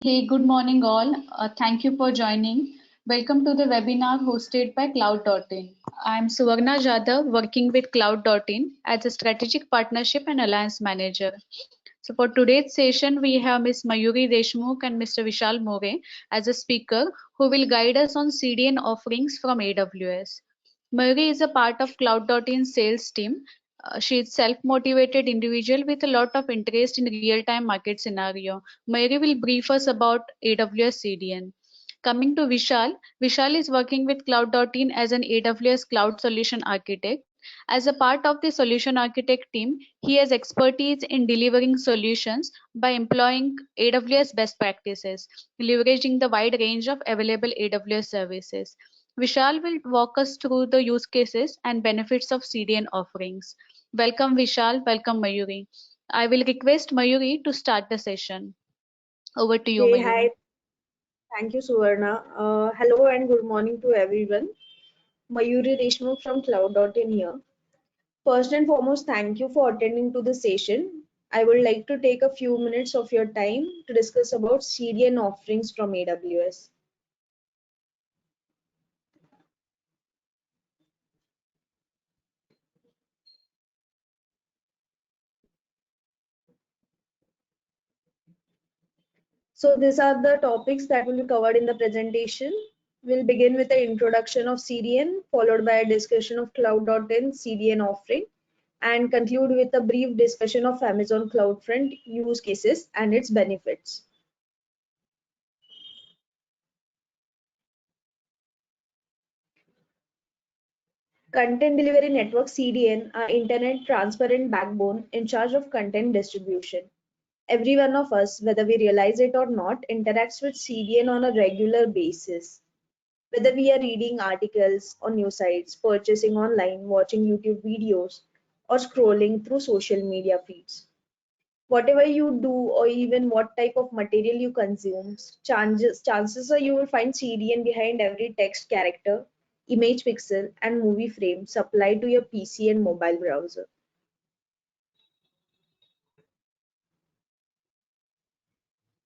Hey, good morning all. Thank you for joining. Welcome to the webinar hosted by Cloud.in. I'm Suvarna Jadhav, working with Cloud.in as a strategic partnership and alliance manager. So for today's session, we have Ms. Mayuri Deshmukh and Mr. Vishal More as a speaker who will guide us on CDN offerings from AWS. Mayuri is a part of Cloud.in sales team. She is self-motivated individual with a lot of interest in real-time market scenario. Mayuri will brief us about AWS CDN. Coming to Vishal, Vishal is working with Cloud.in as an AWS Cloud Solution Architect. As a part of the Solution Architect team, he has expertise in delivering solutions by employing AWS best practices, leveraging the wide range of available AWS services. Vishal will walk us through the use cases and benefits of CDN offerings. Welcome Vishal, welcome Mayuri. I will request Mayuri to start the session. Over to you, Hey, Mayuri. hi. Thank you, Suvarna. Hello and good morning to everyone. Mayuri Deshmukh from Cloud.in here. First and foremost, thank you for attending to the session. I would like to take a few minutes of your time to discuss about CDN offerings from AWS. So these are the topics that will be covered in the presentation. We'll begin with the introduction of CDN, followed by a discussion of Cloud.in CDN offering, and conclude with a brief discussion of Amazon CloudFront use cases and its benefits. Content Delivery Network CDN are Internet Transparent Backbone in charge of content distribution. Every one of us, whether we realize it or not, interacts with CDN on a regular basis. Whether we are reading articles on news sites, purchasing online, watching YouTube videos, or scrolling through social media feeds. Whatever you do, or even what type of material you consume, chances are you will find CDN behind every text character, image pixel, and movie frame supplied to your PC and mobile browser.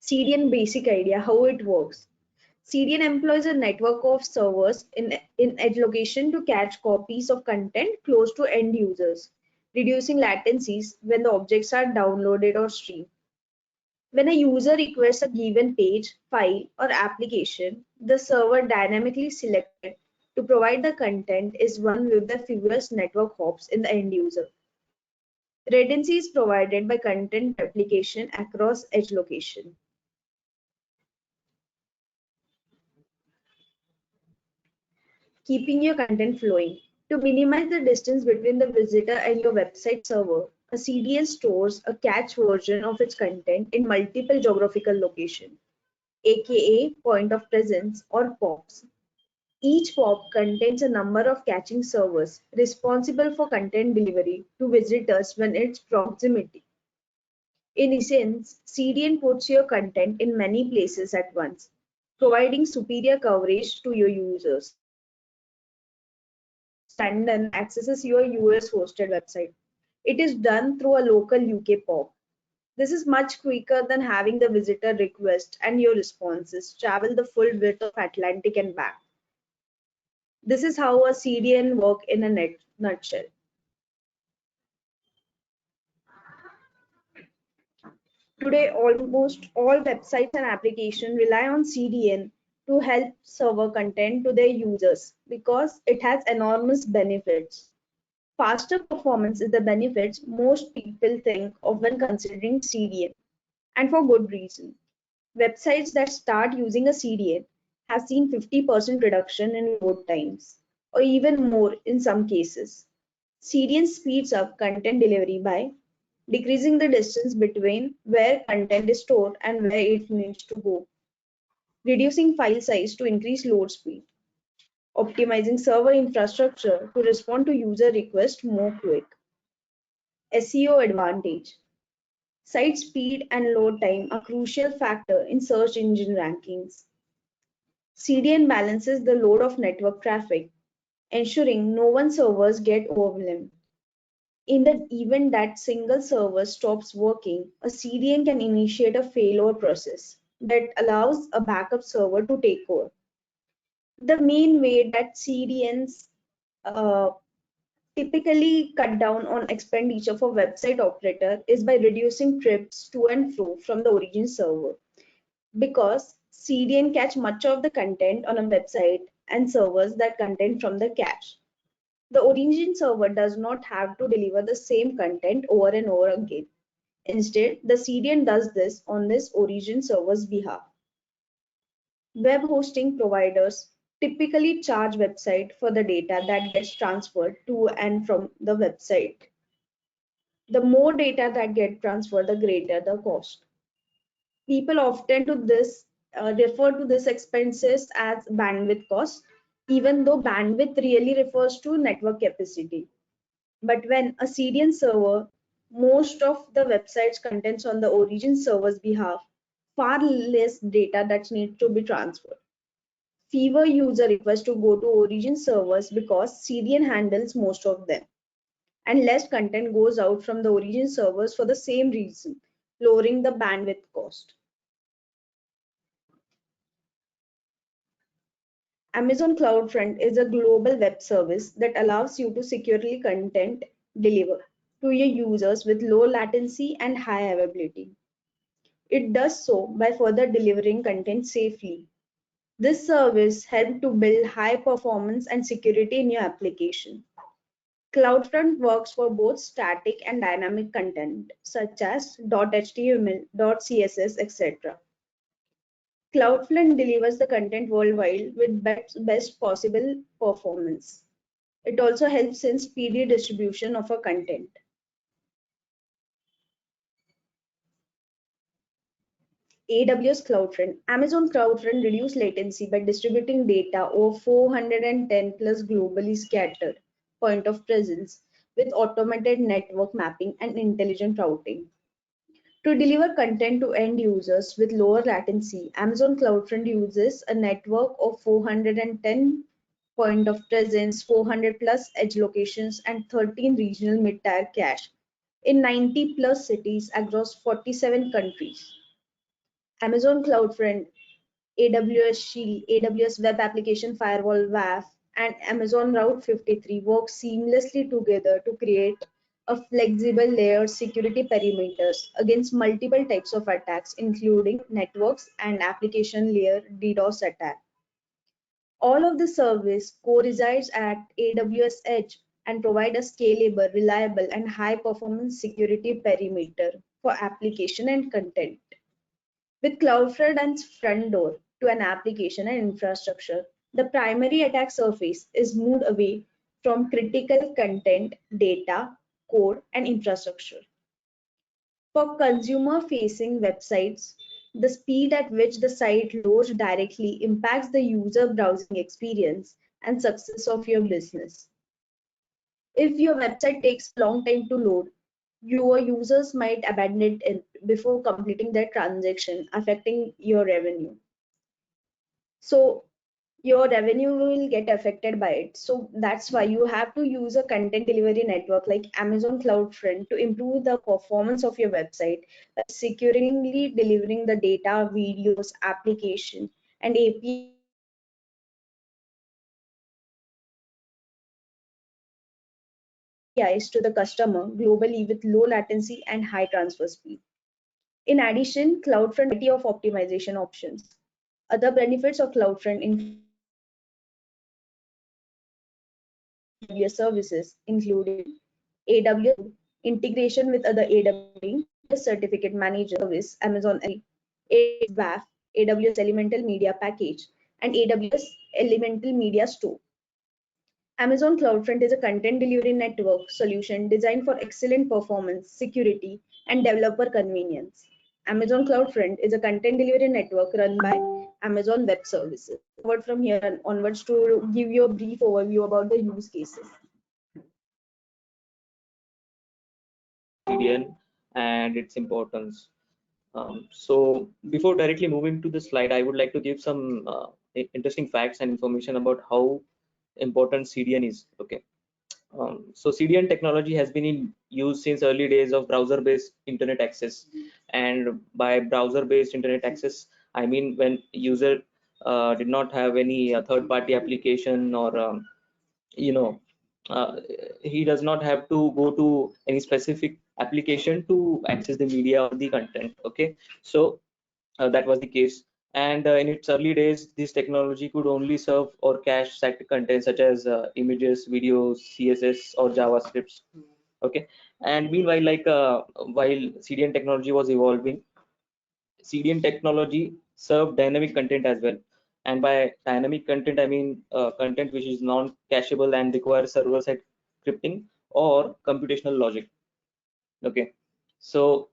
CDN basic idea, how it works. CDN employs a network of servers in edge location to catch copies of content close to end users, reducing latencies when the objects are downloaded or streamed. When a user requests a given page, file, or application, the server dynamically selected to provide the content is one with the fewest network hops in the end user. Redundancy is provided by content replication across edge location. Keeping your content flowing. To minimize the distance between the visitor and your website server, a CDN stores a cache version of its content in multiple geographical locations, aka point of presence or POPs. Each POP contains a number of caching servers responsible for content delivery to visitors when its proximity. In essence, CDN puts your content in many places at once, providing superior coverage to your users. London accesses your US hosted website. It is done through a local UK POP. This is much quicker than having the visitor request and your responses travel the full width of Atlantic and back. This is how a CDN works in a nutshell. Today, almost all websites and applications rely on CDN to help server content to their users because it has enormous benefits. Faster performance is the benefits most people think of when considering CDN, and for good reason. Websites that start using a CDN have seen 50% reduction in load times, or even more in some cases. CDN speeds up content delivery by decreasing the distance between where content is stored and where it needs to go, reducing file size to increase load speed, optimizing server infrastructure to respond to user requests more quick. SEO advantage. Site speed and load time are crucial factor in search engine rankings. CDN balances the load of network traffic, ensuring no one servers get overwhelmed. In the event that single server stops working, a CDN can initiate a failover process, that allows a backup server to take over. The main way that CDNs uh, typically cut down on expenditure for website operator is by reducing trips to and fro from the origin server. Because CDN catch much of the content on a website and servers that content from the cache. The origin server does not have to deliver the same content over and over again. Instead, the CDN does this on this origin server's behalf. Web hosting providers typically charge website for the data that gets transferred to and from the website. The more data that get transferred, the greater the cost. People often to this refer to this expenses as bandwidth cost, even though bandwidth really refers to network capacity. But when a CDN server, most of the website's contents on the origin server's behalf, far less data that needs to be transferred. Fewer user requests to go to origin servers because CDN handles most of them, and less content goes out from the origin servers for the same reason, lowering the bandwidth cost. Amazon CloudFront is a global web service that allows you to securely content deliver to your users with low latency and high availability. It does so by further delivering content safely. This service helps to build high performance and security in your application. CloudFront works for both static and dynamic content, such as .html, .css, etc. CloudFront delivers the content worldwide with best possible performance. It also helps in speedy distribution of a content. AWS CloudFront. Amazon CloudFront reduces latency by distributing data over 410 plus globally scattered point of presence with automated network mapping and intelligent routing. To deliver content to end users with lower latency, Amazon CloudFront uses a network of 410 point of presence, 400 plus edge locations, and 13 regional mid-tier cache in 90 plus cities across 47 countries. Amazon CloudFront, AWS Shield, AWS Web Application Firewall WAF, and Amazon Route 53 work seamlessly together to create a flexible layered security perimeters against multiple types of attacks, including networks and application layer DDoS attack. All of the service co-resides at AWS Edge and provide a scalable, reliable, and high-performance security perimeter for application and content. With CloudFront as front door to an application and infrastructure, the primary attack surface is moved away from critical content, data, code, and infrastructure. For consumer-facing websites, the speed at which the site loads directly impacts the user browsing experience and success of your business. If your website takes a long time to load, your users might abandon it before completing their transaction, affecting your revenue. So your revenue will get affected by it. So that's why you have to use a content delivery network like Amazon CloudFront to improve the performance of your website, securely delivering the data, videos, application, and APIs to the customer globally with low latency and high transfer speed. In addition, CloudFront variety of optimization options. Other benefits of CloudFront include AWS services, including AWS integration with other AWS Certificate Manager service, Amazon AWS WAF, AWS Elemental Media Package, and AWS Elemental Media Store. Amazon CloudFront is a content delivery network solution designed for excellent performance, security, and developer convenience. Amazon CloudFront is a content delivery network run by Amazon Web Services. Forward from here onwards to give you a brief overview about the use cases. CDN and its importance. So before directly moving to the slide, I would like to give some interesting facts and information about how important CDN is. Okay. So CDN technology has been in use since early days of browser-based internet access, and by browser-based internet access, I mean, when user did not have any third-party application, or you know uh, he does not have to go to any specific application to access the media or the content. Okay, so that was the case. And in its early days, this technology could only serve or cache static content such as images, videos, CSS, or JavaScripts. Okay, and meanwhile, while CDN technology was evolving, CDN technology served dynamic content as well. And by dynamic content, I mean content which is non-cacheable and requires server-side scripting or computational logic. Okay, so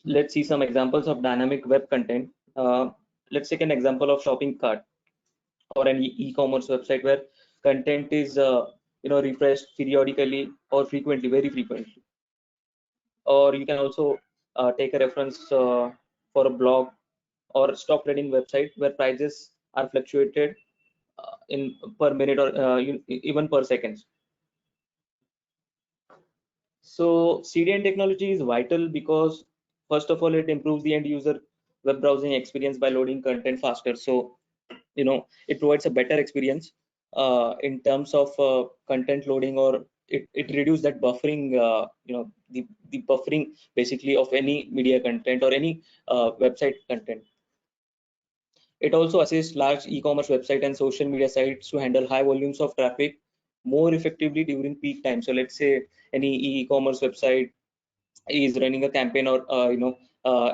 let's see some examples of dynamic web content. Let's take an example of shopping cart or an e-commerce website where content is refreshed periodically or frequently, very frequently. Or you can also take a reference for a blog or stock trading website where prices are fluctuated in per minute or even per seconds. So CDN technology is vital because first of all, it improves the end user web browsing experience by loading content faster. So it provides a better experience in terms of content loading, or it reduces that buffering, the buffering basically of any media content or any website content. It also assists large e-commerce website and social media sites to handle high volumes of traffic more effectively during peak time. So let's say any e-commerce website is running a campaign, or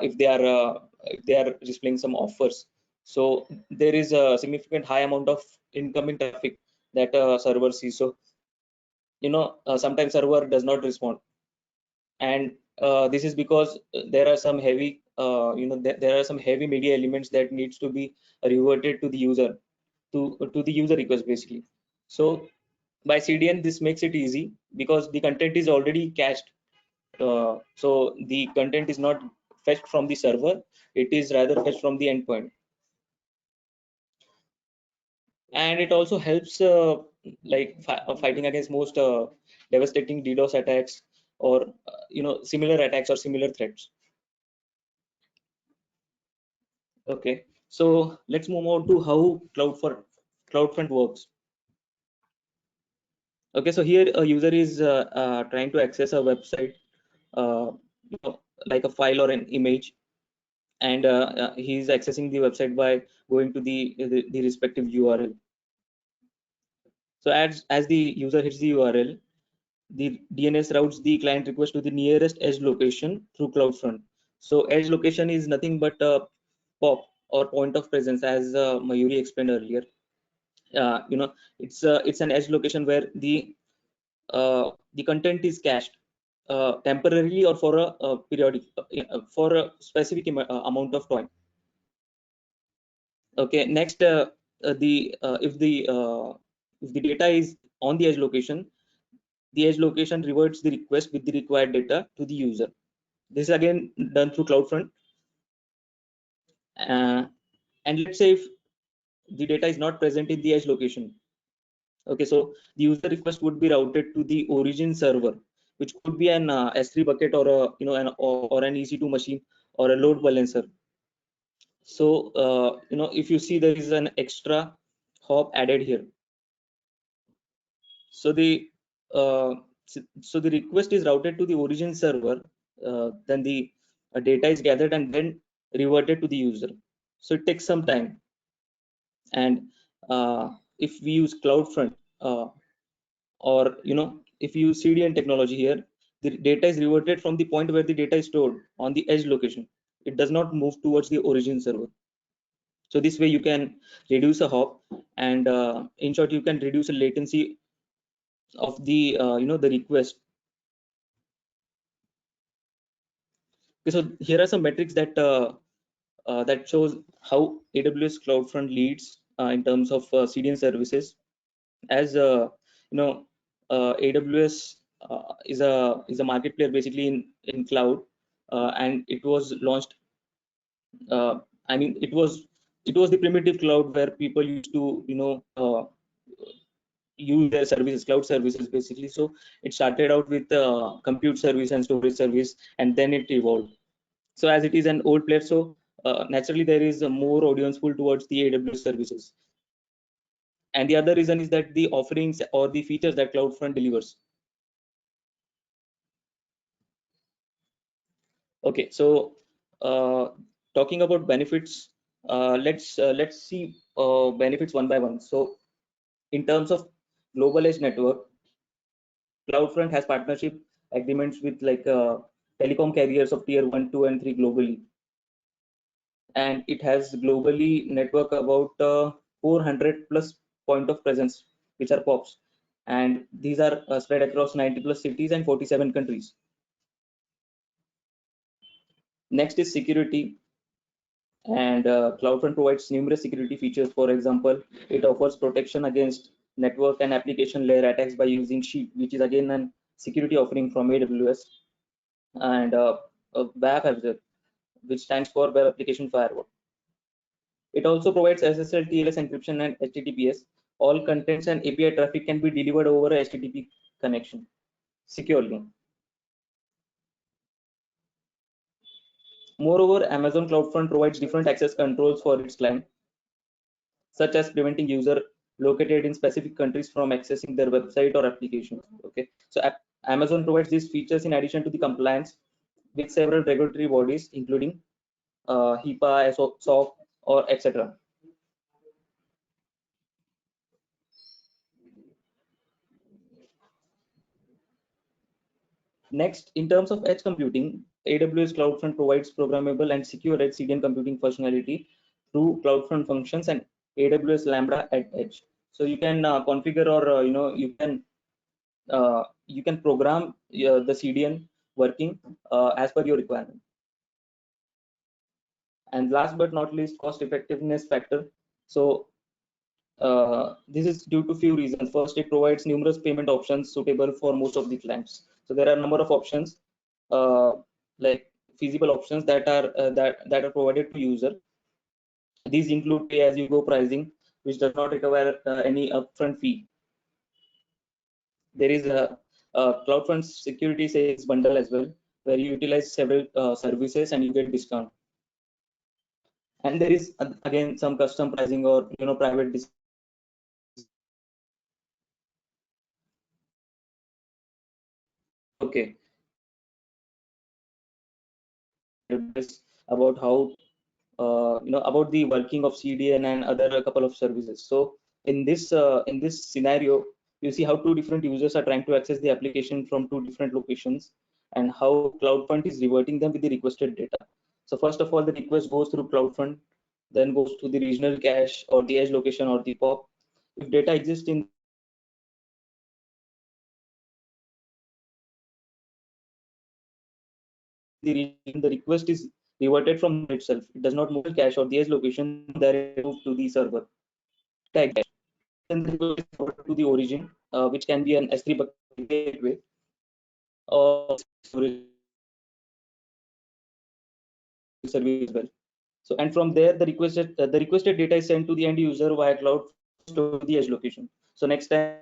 if they are displaying some offers, so there is a significant high amount of incoming traffic that server sees. So sometimes server does not respond, and this is because there are some heavy there are some heavy media elements that needs to be reverted to the user, to the user request basically. So by CDN, this makes it easy because the content is already cached. So the content is not fetched from the server, it is rather fetched from the endpoint. And it also helps fighting against most devastating DDoS attacks, or similar attacks or similar threats. Okay, so let's move on to how CloudFront works. Okay, so here a user is trying to access a website, uh, like a file or an image, and he's accessing the website by going to the respective URL. So as the user hits the URL, the DNS routes the client request to the nearest edge location through CloudFront. So edge location is nothing but a POP, or point of presence, as Mayuri explained earlier. It's an edge location where the content is cached temporarily or for a periodic for a specific amount of time. Okay, next, if the data is on the edge location, the edge location reverts the request with the required data to the user. This is again done through CloudFront. And let's say if the data is not present in the edge location, okay, so the user request would be routed to the origin server, which could be an S3 bucket, or a or an EC2 machine, or a load balancer. So if you see, there is an extra hop added here. So the request is routed to the origin server, then the data is gathered and then reverted to the user. So it takes some time. And if we use CloudFront, or if you use CDN technology here, the data is reverted from the point where the data is stored on the edge location. It does not move towards the origin server. So this way you can reduce a hop, and in short, you can reduce the latency of the the request. Okay, so here are some metrics that that shows how AWS CloudFront leads in terms of CDN services. As AWS is a market player basically in cloud, and it was launched. I mean, it was the primitive cloud where people used to use their services, cloud services basically. So it started out with compute service and storage service, and then it evolved. So as it is an old player, so naturally there is a more audience pull towards the AWS services. And the other reason is that the offerings or the features that CloudFront delivers. Okay, so talking about benefits, let's see benefits one by one. So in terms of global edge network, CloudFront has partnership agreements with like telecom carriers of tier 1, 2, and 3 globally, and it has globally network about 400 plus point of presence, which are POPs, and these are spread across 90 plus cities and 47 countries. Next is security, and CloudFront provides numerous security features. For example, it offers protection against network and application layer attacks by using Sheet, which is again a security offering from AWS, and WAF as well, which stands for Web Application Firewall. It also provides SSL, TLS encryption, and HTTPS. All contents and API traffic can be delivered over a HTTP connection securely. Moreover, Amazon CloudFront provides different access controls for its client, such as preventing user located in specific countries from accessing their website or application. Okay, so Amazon provides these features in addition to the compliance with several regulatory bodies, including HIPAA, SOC, or etc. Next, in terms of edge computing, AWS CloudFront provides programmable and secure edge CDN computing functionality through CloudFront functions and AWS Lambda at edge. So you can configure, or you can program the CDN working as per your requirement. And last but not least, cost effectiveness factor. So this is due to few reasons. First, it provides numerous payment options suitable for most of the clients. So there are a number of options, like feasible options that are provided to user. These include pay-as-you-go pricing, which does not require any upfront fee. There is a CloudFront security sales bundle as well, where you utilize several services and you get discount. And there is again some custom pricing or private discount. Okay, about how about the working of CDN and other a couple of services. So in this scenario, you see how two different users are trying to access the application from two different locations, and how CloudFront is reverting them with the requested data. So first of all, the request goes through CloudFront, then goes to the regional cache or the edge location or the POP. If data exists in the region, the request is reverted from itself. It does not move to cache or the edge location, directly move to the server. Tag cache. Then the request is forwarded to the origin, which can be an S3 bucket gateway or storage service as well. So, and from there, the requested data is sent to the end user via cloud to the edge location. So next time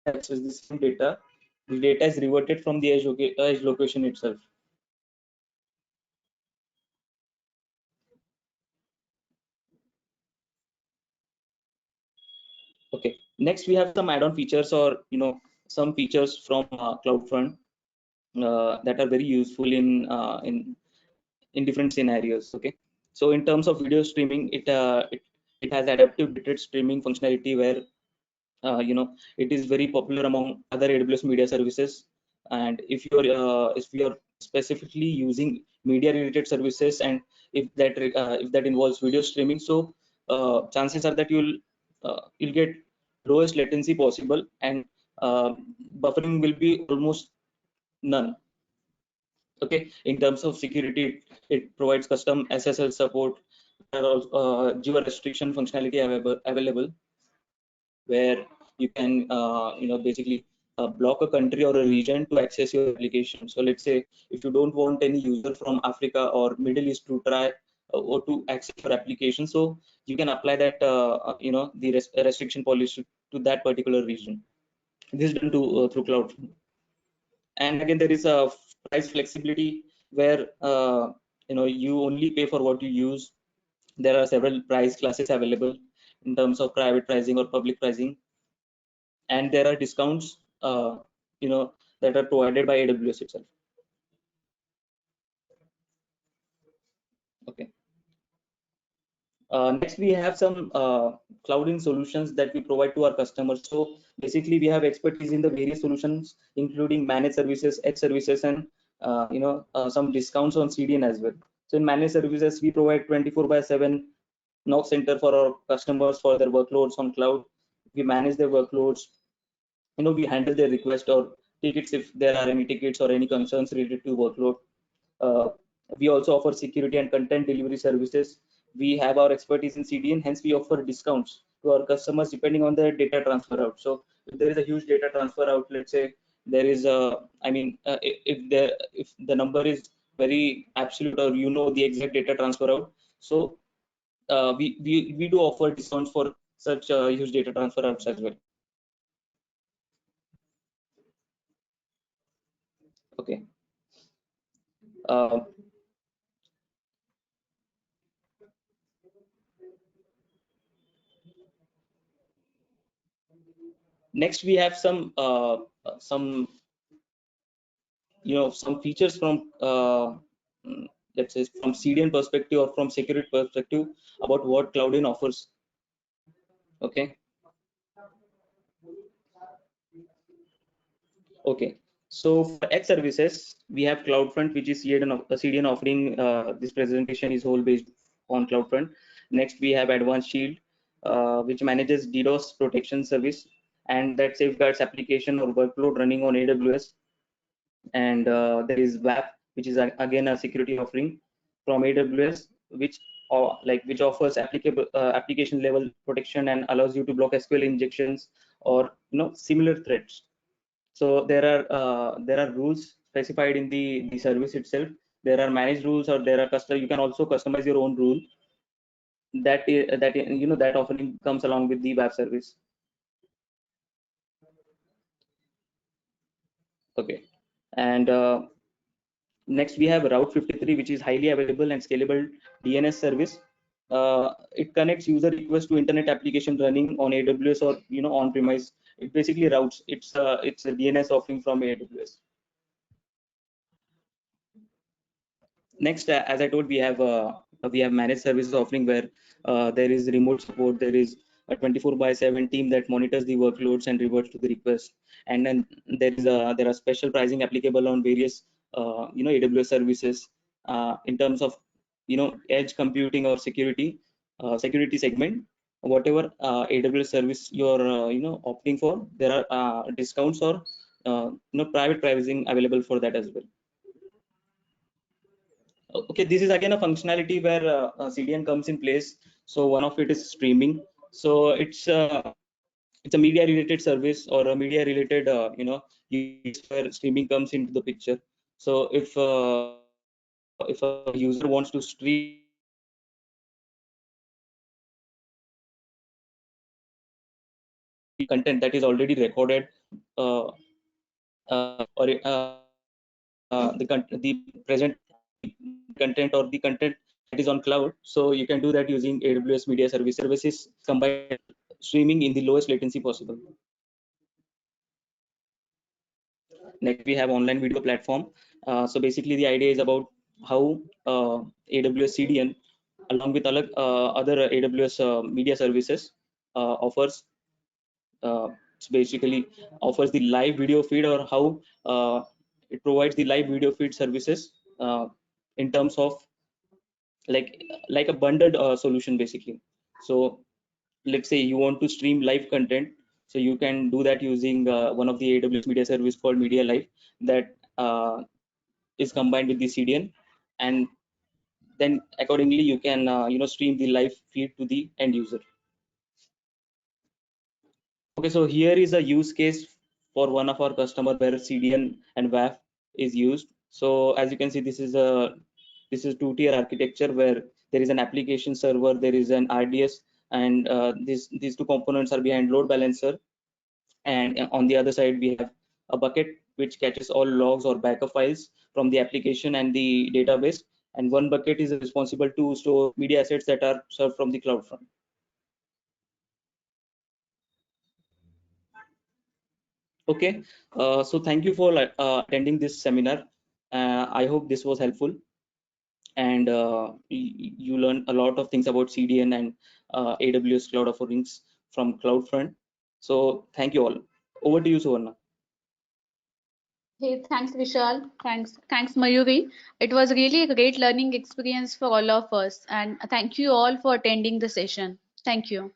access the same data, the data is reverted from the edge location itself. Okay. Next, we have some add-on features, or some features from CloudFront that are very useful in different scenarios. Okay. So in terms of video streaming, it has adaptive bitrate streaming functionality, where it is very popular among other AWS media services. And if you're specifically using media related services, and if that involves video streaming, so chances are that you'll get lowest latency possible, and buffering will be almost none. Okay, in terms of security, it provides custom SSL support. There are also geo restriction functionality available, where you can basically block a country or a region to access your application. So let's say if you don't want any user from Africa or Middle East to try or to access your application, so you can apply that the restriction policy to that particular region. This is done through cloud. And again, there is a price flexibility, where you only pay for what you use. There are several price classes available in terms of private pricing or public pricing, and there are discounts that are provided by AWS itself. Okay. Next, we have some cloud-in solutions that we provide to our customers. So basically, we have expertise in the various solutions, including managed services, edge services, and some discounts on CDN as well. So in managed services, we provide 24/7 knock center for our customers for their workloads on cloud. We manage their workloads. We handle their request or tickets if there are any tickets or any concerns related to workload. uh, we also offer security and content delivery services. We have our expertise in CDN, hence we offer discounts to our customers depending on their data transfer route. So if there is a huge data transfer route, let's say there is if the number is very absolute, or the exact data transfer route, so we do offer discounts for such huge data transfer routes as well. Okay. Uh, Next, we have some some features from let's say from CDN perspective or from security perspective about what Cloudin offers. Okay. Okay. So for edge services, we have CloudFront, which is CDN offering. This presentation is whole based on CloudFront. Next, we have Advanced Shield, which manages DDoS protection service and that safeguards application or workload running on AWS. And there is WAP, which is again a security offering from AWS, which offers applicable application level protection and allows you to block SQL injections or similar threats. So there are rules specified in the service itself. There are managed rules, or there are custom. You can also customize your own rule. That offering comes along with the WAP service. Okay, and next we have Route 53, which is highly available and scalable DNS service. It connects user requests to internet application running on AWS or on premise. It basically routes. It's a DNS offering from AWS. Next, as I told, we have managed services offering where there is remote support. There is a 24/7 team that monitors the workloads and reverts to the request. And then there are special pricing applicable on various AWS services in terms of edge computing or security segment. Whatever AWS service you're opting for, there are discounts or private pricing available for that as well. Okay, this is again a functionality where CDN comes in place. So one of it is streaming. So it's a media related service or a media related use where streaming comes into the picture. So if a user wants to stream content that is already recorded, uh, or the present content or the content that is on cloud, so you can do that using AWS media services combined streaming in the lowest latency possible. Next, we have online video platform. So basically the idea is about how AWS CDN along with other AWS media services offers basically offers the live video feed, or how it provides the live video feed services in terms of like a bundled solution basically. So let's say you want to stream live content, so you can do that using one of the AWS media service called Media Live that is combined with the CDN, and then accordingly you can stream the live feed to the end user. Okay, so here is a use case for one of our customer where CDN and WAF is used. So as you can see, this is 2-tier architecture where there is an application server, there is an RDS, and these two components are behind load balancer. And on the other side, we have a bucket which catches all logs or backup files from the application and the database, and one bucket is responsible to store media assets that are served from the CloudFront. Okay, so thank you for attending this seminar. I hope this was helpful, and you learned a lot of things about CDN and AWS cloud offerings from CloudFront. So thank you all. Over to you, Suvarna. Hey, thanks Vishal. Thanks Mayuri. It was really a great learning experience for all of us, and thank you all for attending the session. Thank you.